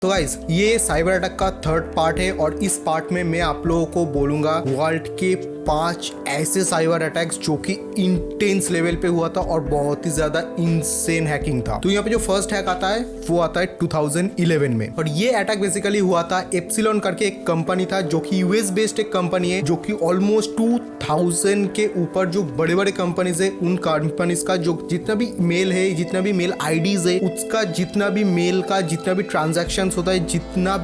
तो गाइस ये cyber attack का थर्ड पार्ट है और इस पार्ट में मैं आप लोगों को बोलूंगा वर्ल्ड के 5 ऐसे साइबर अटैक्स जो कि इंटेंस लेवल पे हुआ था और बहुत ही ज्यादा इनसेन हैकिंग था। तो यहाँ पे जो फर्स्ट हैक आता है वो आता है 2011 में और ये अटैक बेसिकली हुआ था एप्सिलॉन करके एक कंपनी था जो कि यूएस बेस्ड एक कंपनी है जो कि ऑलमोस्ट 2000 के ऊपर जो बड़े बड़े कंपनीज है उन कंपनीज का जो जितना भी मेल है, जितना भी मेल आईडीज है, उसका जितना भी मेल का जितना भी ट्रांजैक्शन होता है, जितना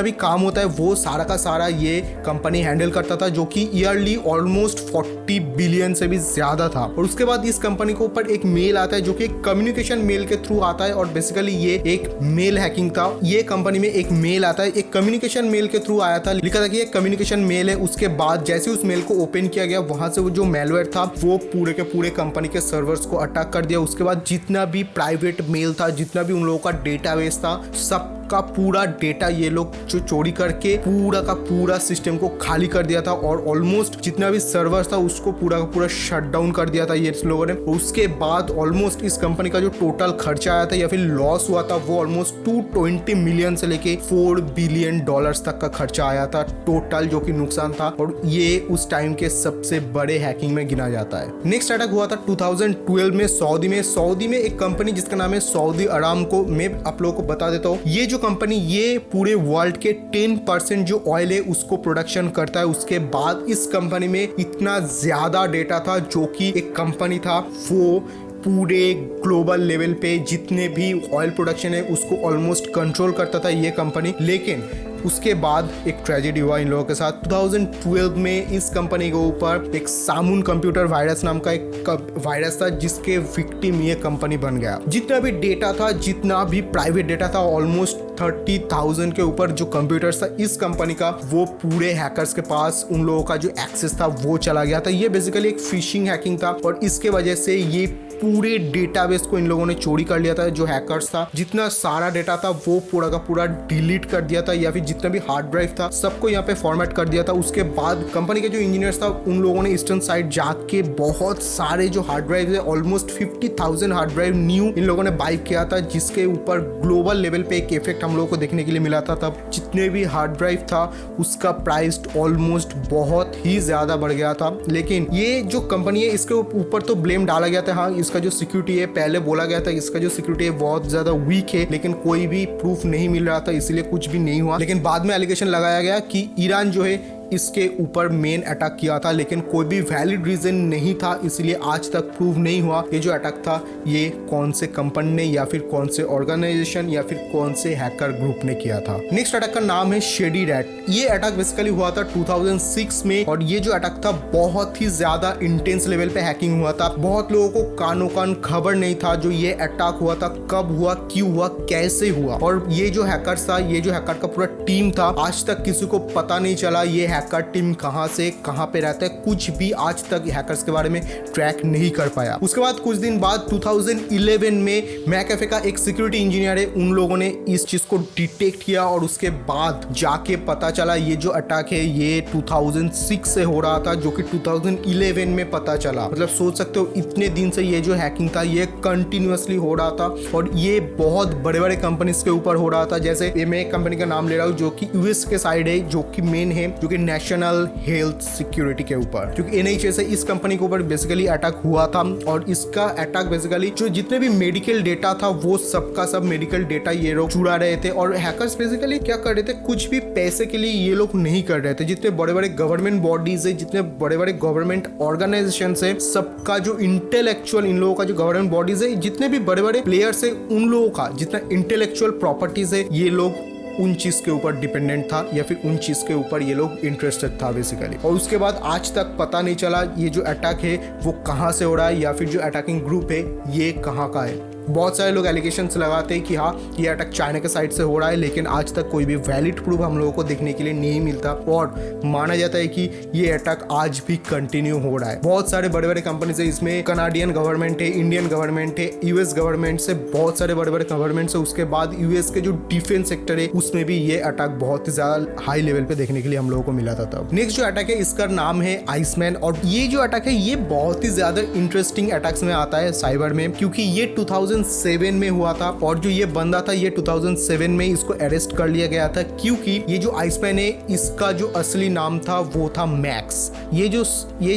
भी काम होता है वो सारा का सारा ये कंपनी हैंडल करता था जो कि ईयरली ऑलमोस्ट 40 बिलियन से भी ज्यादा था। और उसके बाद इस कंपनी के ऊपर एक मेल आता है जो कि एक कम्युनिकेशन मेल के थ्रू आता है और बेसिकली ये एक मेल हैकिंग था। ये कंपनी में एक मेल आता है, एक कम्युनिकेशन मेल के थ्रू आया था, लिखा था कि ये कम्युनिकेशन मेल है। उसके बाद जैसे उस मेल को ओपन किया गया वहां से वो जो मेलवेयर था वो पूरे के पूरे कंपनी के सर्वर्स को अटैक कर दिया। उसके बाद जितना भी प्राइवेट मेल था, जितना भी उन लोगों का डेटाबेस था, सब का पूरा डेटा ये लोग जो चोरी करके पूरा का पूरा सिस्टम को खाली कर दिया था और ऑलमोस्ट जितना भी सर्वर था उसको पूरा का पूरा शट डाउन कर दिया था ये लोगों ने। उसके बाद ऑलमोस्ट इस कंपनी का जो टोटल खर्चा आया था या फिर लॉस हुआ था वो ऑलमोस्ट 220 मिलियन से लेके 4 बिलियन डॉलर्स तक का खर्चा आया था टोटल, जो कि नुकसान था और ये उस टाइम के सबसे बड़े हैकिंग में गिना जाता है। नेक्स्ट अटैक हुआ था 2012 में सऊदी में एक कंपनी जिसका नाम है सऊदी अरामको। मैं आप लोगों को बता देता हूँ ये जो कंपनी ये पूरे वर्ल्ड के 10% जो ऑयल है उसको प्रोडक्शन करता है। उसके बाद इस कंपनी में इतना ज्यादा डेटा था जो कि एक कंपनी था वो पूरे ग्लोबल लेवल पे जितने भी ऑयल प्रोडक्शन है उसको ऑलमोस्ट कंट्रोल करता था ये कंपनी। लेकिन उसके बाद एक ट्रेजेडी हुआ इन लोगों के साथ। 2012 में इस कंपनी के ऊपर एक सामुन कंप्यूटर वायरस नाम का एक वायरस था जिसके विक्टिम ये कंपनी बन गया। जितना भी डेटा था, जितना भी प्राइवेट डेटा था, ऑलमोस्ट 30,000 के ऊपर जो कंप्यूटर्स था इस कंपनी का, वो पूरे हैकर्स के पास उन लोगों का जो एक्सेस था वो चला गया था। ये बेसिकली एक फिशिंग हैकिंग था और इसके वजह से ये पूरे डेटाबेस को इन लोगों ने चोरी कर लिया था। जो हैकर्स था जितना सारा डेटा था वो पूरा का पूरा डिलीट कर दिया था या फिर जितना भी हार्ड ड्राइव था सबको यहाँ पे फॉर्मेट कर दिया था। उसके बाद कंपनी के जो इंजीनियर्स था उन लोगों ने ईस्टर्न साइड जाके बहुत सारे जो हार्ड ड्राइव है almost 50,000 hard drive new in लोगों ने बाय किया था, जिसके ऊपर ग्लोबल लेवल पे एक इफेक्ट हम लोगों को देखने के लिए मिला था। तब जितने भी हार्ड ड्राइव था उसका प्राइस ऑलमोस्ट बहुत ही ज्यादा बढ़ गया था। लेकिन ये जो कंपनी है इसके ऊपर तो ब्लेम डाला गया था, हाँ इसका जो सिक्योरिटी है पहले बोला गया था इसका जो सिक्योरिटी है बहुत ज्यादा वीक है, लेकिन कोई भी प्रूफ नहीं मिल रहा था इसलिए कुछ भी नहीं हुआ। लेकिन बाद में एलिगेशन लगाया गया कि ईरान जो है इसके ऊपर मेन अटैक किया था, लेकिन कोई भी वैलिड रीजन नहीं था, इसलिए आज तक प्रूव नहीं हुआ ये जो अटैक था ये कौन से कंपनी ने या फिर कौन से ऑर्गेनाइजेशन या फिर कौन से हैकर ग्रुप ने किया था। नेक्स्ट अटैक का नाम है शेडी रैट। ये अटैक बेसिकली हुआ था 2006 में और ये जो अटैक था बहुत ही ज्यादा इंटेंस लेवल पे हैकिंग हुआ था। बहुत लोगों को कानो कान खबर नहीं था जो ये अटैक हुआ था, कब हुआ, क्यों हुआ, कैसे हुआ। और ये जो हैकर्स था, ये जो हैकर का पूरा टीम था, आज तक किसी को पता नहीं चला ये हैकर टीम कहां से कहां पे रहता है, कुछ भी आज तक हैकर्स के बारे में ट्रैक नहीं कर पाया। उसके बाद कुछ दिन बाद 2011 में मैकएफे का एक सिक्योरिटी इंजीनियर है, उन लोगों ने इस चीज को डिटेक्ट किया और उसके बाद जाके पता चला ये जो अटैक है ये 2006 से हो रहा था जो कि 2011 में पता चला। मतलब सोच सकते हो इतने दिन से ये जो हैकिंग था ये कंटिन्यूअसली हो रहा था और ये बहुत बड़े बड़े कंपनीज के ऊपर हो रहा था। जैसे मैं एक कंपनी का नाम ले रहा हूँ जो कि यूएस के साइड है, जो कि मेन है, जो कि नेशनल हेल्थ सिक्योरिटी के ऊपर, क्योंकि एनएचएस है इस कंपनी के ऊपर बेसिकली अटैक हुआ था। और इसका अटैक बेसिकली जो जितने भी मेडिकल डेटा था वो सबका सब मेडिकल डेटा ये लोग चुरा रहे थे। और हैकर्स बेसिकली क्या कर रहे थे, कुछ भी पैसे के लिए ये लोग नहीं कर रहे थे। जितने बड़े बड़े गवर्नमेंट बॉडीज है, जितने बड़े बड़े गवर्नमेंट ऑर्गेनाइजेशन है, सबका जो इंटेलेक्चुअल इन लोगों का जो गवर्नमेंट बॉडीज है, जितने भी बड़े बड़े प्लेयर्स है, उन लोगों का जितना इंटेलेक्चुअल प्रॉपर्टीज है ये लोग उन चीज के ऊपर डिपेंडेंट था या फिर उन चीज के ऊपर ये लोग इंटरेस्टेड था बेसिकली। और उसके बाद आज तक पता नहीं चला ये जो अटैक है वो कहां से हो रहा है या फिर जो अटैकिंग ग्रुप है ये कहां का है। बहुत सारे लोग एलिगेशंस लगाते हैं कि हाँ ये अटैक चाइना के साइड से हो रहा है, लेकिन आज तक कोई भी वैलिड प्रूफ हम लोगों को देखने के लिए नहीं मिलता और माना जाता है कि ये अटैक आज भी कंटिन्यू हो रहा है। बहुत सारे बड़े बड़े कंपनीज है, इसमें कनाडियन गवर्नमेंट है, इंडियन गवर्नमेंट है, यूएस गवर्नमेंट से बहुत सारे बड़े बड़े गवर्नमेंट है। उसके बाद यूएस के जो डिफेंस सेक्टर है उसमें भी ये अटैक बहुत ही ज्यादा हाई लेवल पे देखने के लिए हम लोगों को मिला था तब। नेक्स्ट जो अटैक है इसका नाम है आइसमैन और ये जो अटैक है ये बहुत ही ज्यादा इंटरेस्टिंग अटैक्स में आता है साइबर में, क्योंकि ये 2000 2007 में हुआ था और जो ये बंदा था ये 2007 में इसको अरेस्ट कर लिया गया था, क्योंकि ये जो आइसमैन है इसका जो असली नाम था वो था मैक्स। ये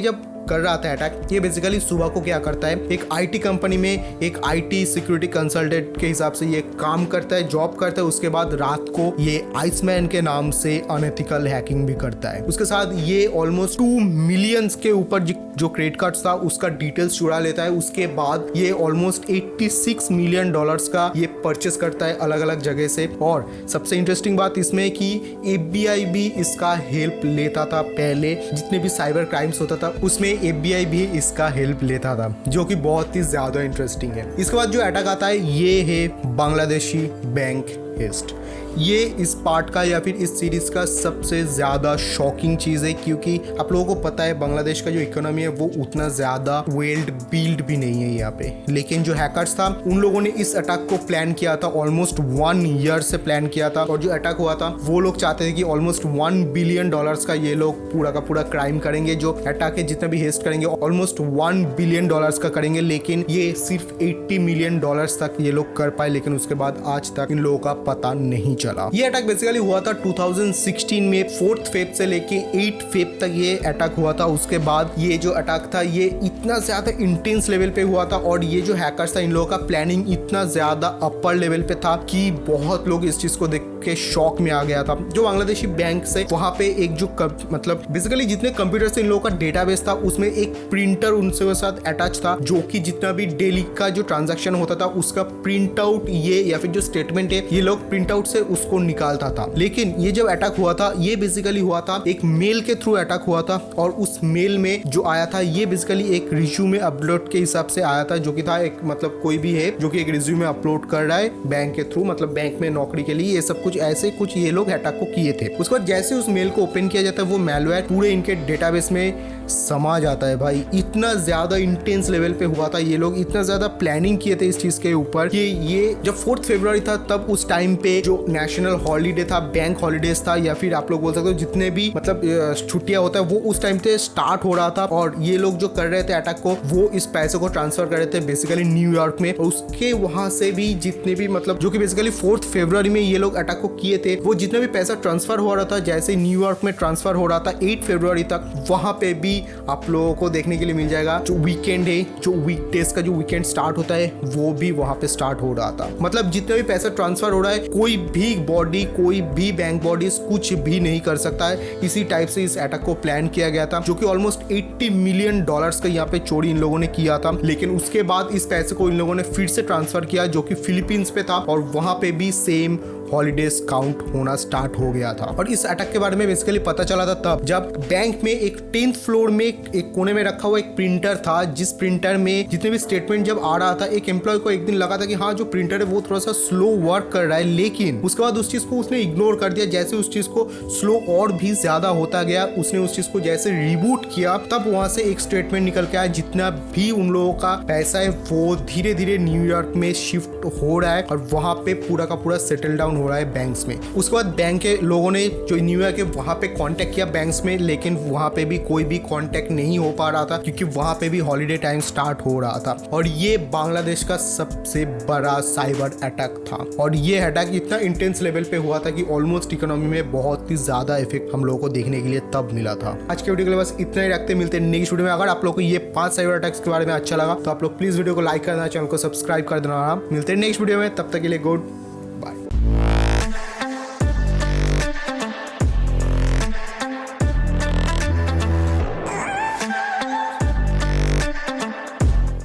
जब कर रहा था अटैक, ये बेसिकली सुबह को क्या करता है, एक आईटी कंपनी में एक आईटी सिक्योरिटी कंसल्टेंट के हिसाब से ये काम करता है, जॉब करता है। उसके बाद रात को ये आइसमैन के नाम से अनएथिकल हैकिंग भी करता है। उसके साथ ये ऑलमोस्ट 2 मिलियन के ऊपर जो क्रेडिट कार्ड था उसका डिटेल्स चुरा लेता है। उसके बाद ये ऑलमोस्ट $86 मिलियन का ये परचेस करता है अलग अलग जगह से। और सबसे इंटरेस्टिंग बात इसमें कि FBI भी इसका हेल्प लेता था। पहले जितने भी साइबर क्राइम्स होता था उसमें FBI भी इसका हेल्प लेता था, जो कि बहुत ही ज्यादा इंटरेस्टिंग है। इसके बाद जो अटैक आता है ये है बांग्लादेशी बैंक हेस्ट। ये इस पार्ट का या फिर इस सीरीज का सबसे ज्यादा शॉकिंग चीज है, क्योंकि आप लोगों को पता है बांग्लादेश का जो इकोनॉमी है वो उतना ज्यादा वेल बिल्ड भी नहीं है यहाँ पे। लेकिन जो हैकर्स था उन लोगों ने इस अटैक को प्लान किया था, ऑलमोस्ट 1 ईयर से प्लान किया था। और जो अटैक हुआ था वो लोग चाहते थे कि ऑलमोस्ट $1 बिलियन का ये लोग पूरा का पूरा क्राइम करेंगे। जो अटैक है जितना भी हेस्ट करेंगे ऑलमोस्ट $1 बिलियन का करेंगे, लेकिन ये सिर्फ $80 मिलियन तक ये लोग कर पाए। लेकिन उसके बाद आज तक इन लोगों का पता नहीं चला। ये अटैक बेसिकली हुआ था 2016 में 4 फेब से लेके 8 फेब तक ये अटैक हुआ था। उसके बाद ये जो अटैक था ये इतना ज्यादा इंटेंस लेवल पे हुआ था और ये जो हैकर्स था इन लोगों का प्लानिंग इतना ज्यादा अपर लेवल पे था कि बहुत लोग इस चीज को देख के शॉक में आ गया था। जो बांग्लादेशी बैंक से वहां पे एक जो मतलब बेसिकली जितने कंप्यूटर से इन लोगों का डेटाबेस था उसमें एक प्रिंटर उनसे साथ अटैच था, जो कि जितना भी डेली का जो ट्रांजैक्शन होता था उसका प्रिंट आउट ये या फिर जो स्टेटमेंट है ये लोग प्रिंट आउट से उसको निकालता था। लेकिन ये जब अटैक हुआ था ये बेसिकली हुआ था एक मेल के थ्रू अटैक हुआ था। और उस मेल में जो आया था ये बेसिकली एक रिज्यूमे अपलोड के हिसाब से आया था, जो कि था एक मतलब कोई भी है जो कि एक रिज्यूमे अपलोड कर रहा है बैंक के थ्रू, मतलब बैंक में नौकरी के लिए। ये सब कुछ ऐसे कुछ ये लोग अटैक को किए थे। उसके बाद जैसे उस मेल को ओपन किया जाता है वो मैलवेयर पूरे इनके डेटाबेस में समा जाता है। भाई इतना ज्यादा इंटेंस लेवल पे हुआ था, ये लोग इतना ज्यादा प्लानिंग किए थे इस चीज के ऊपर कि ये जब 4 फरवरी था तब उस टाइम पे जो नेशनल हॉलीडे था, बैंक हॉलीडेज था, या फिर आप लोग बोल सकते हो जितने भी मतलब छुट्टियां होता है वो उस टाइम पे स्टार्ट हो रहा था। और ये लोग जो कर रहे थे अटैक को वो इस पैसे को ट्रांसफर कर रहे थे बेसिकली न्यूयॉर्क में। और उसके वहां से भी जितने भी मतलब जो कि बेसिकली 4 फरवरी में ये लोग अटैक को किए थे वो जितना भी पैसा ट्रांसफर हो रहा था जैसे न्यूयॉर्क में ट्रांसफर हो रहा था 8 फरवरी तक, वहां पे भी आप लोगों को देखने के लिए मिल जाएगा। जो वीकेंड है, जो वीकडेज का जो वीकेंड स्टार्ट होता है वो भी वहां पे स्टार्ट हो रहा था। मतलब जितना भी पैसा ट्रांसफर हो रहा है कोई भी बॉडी, कोई भी बैंक बॉडीज कुछ भी नहीं कर सकता है। इसी टाइप से इस अटैक को प्लान किया गया था, जो कि ऑलमोस्ट $80 मिलियन का यहाँ पे चोरी इन लोगों ने किया था। लेकिन उसके बाद इस पैसे को इन लोगों ने फिर से ट्रांसफर किया जो कि फिलीपींस पे था और वहां पे भी सेम हॉलीडेज काउंट होना स्टार्ट हो गया था। और इस अटैक के बारे में बेसिकली पता चला था तब जब बैंक में एक 10th फ्लोर में एक कोने में रखा हुआ एक प्रिंटर था, जिस प्रिंटर में जितने भी स्टेटमेंट जब आ रहा था एक एम्प्लॉय को एक दिन लगा था कि हाँ जो प्रिंटर है वो थोड़ा सा स्लो वर्क कर रहा है। लेकिन उसके बाद उस चीज को उसने इग्नोर कर दिया। जैसे उस चीज को स्लो और भी ज्यादा होता गया, उसने उस चीज को जैसे रिबूट किया तब वहां से एक स्टेटमेंट निकल के आया जितना भी उन लोगों का पैसा है वो धीरे धीरे न्यूयॉर्क में शिफ्ट हो रहा है और वहां पे पूरा का पूरा सेटल डाउन हो रहा है बैंक्स में। उसके बाद बैंक के लोगों ने जो न्यूयॉर्क है वहां पे कांटेक्ट किया बैंक्स में, लेकिन वहां पे भी कोई भी कांटेक्ट नहीं हो पा रहा था क्योंकि वहां पे भी हॉलीडे टाइम स्टार्ट हो रहा था। और ये बांग्लादेश का सबसे बड़ा साइबर अटैक था और ये अटैक इतना इंटेंस लेवल पे हुआ था कि ऑलमोस्ट इकोनॉमी में बहुत ही ज्यादा इफेक्ट हम लोगों को देखने के लिए तब मिला था। आज के वीडियो के लिए बस इतना ही रखते, मिलते हैं नेक्स्ट वीडियो में। अगर आप लोग को ये 5 साइबर अटैक्स के बारे में अच्छा लगा तो आप लोग प्लीज वीडियो को लाइक करना, चैनल को सब्सक्राइब कर देना। मिलते हैं नेक्स्ट वीडियो में, तब तक के लिए गुड